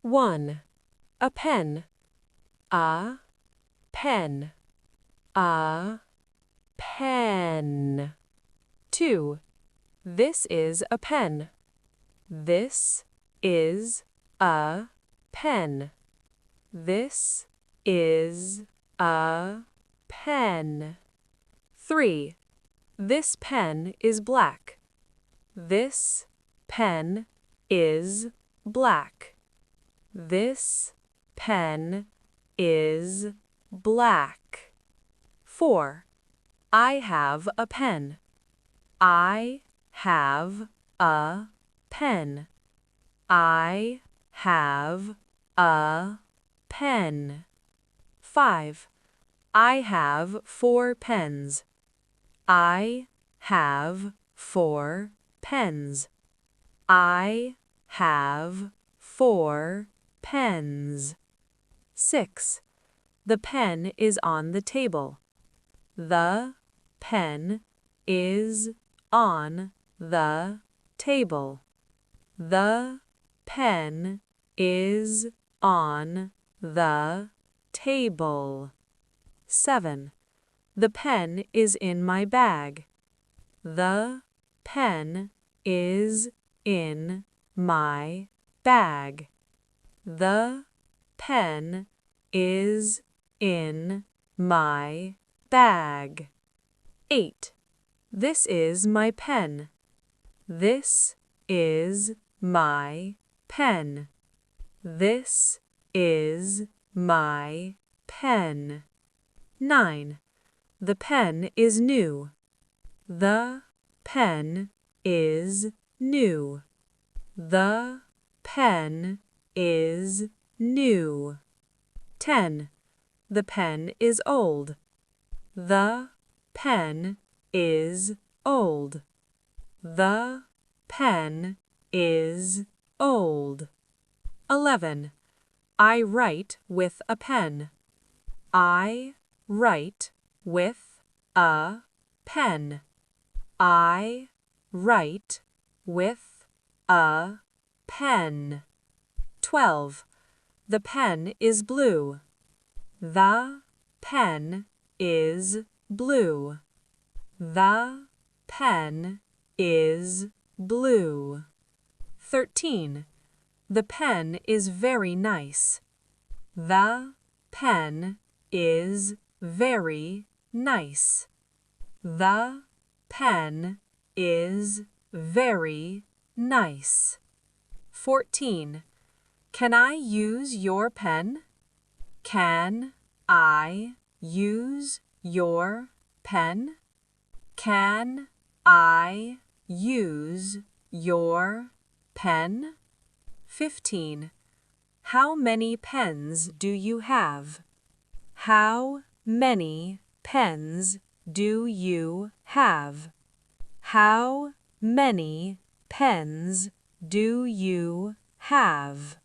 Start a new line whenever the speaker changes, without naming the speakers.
1. A pen. A pen. A pen. 2. This is a pen. This is a pen. This is a pen. 3. This pen is black. This pen is black. This pen is black. 4. I have a pen. I have a pen. I have a pen. 5. I have 4 pens. I have 4 pens. I have 4 pens. 6. The pen is on the table. The pen is on the table. The pen is on the table. 7. The pen is in my bag. The pen is in my bag. The pen is in my bag. 8. This is my pen. This is my pen. This is my pen. 9. The pen is new. The pen is new. The pen is new. 10. The pen is old. The pen is old. The pen is old. 11. I write with a pen. I write with a pen. I write with a pen. 12. The pen is blue. The pen is blue. The pen is blue. 13. The pen is very nice. The pen is very nice. The pen is very nice. 14. Can I use your pen? Can I use your pen? Can I use your pen? 15. How many pens do you have? How many pens do you have? How many pens do you have?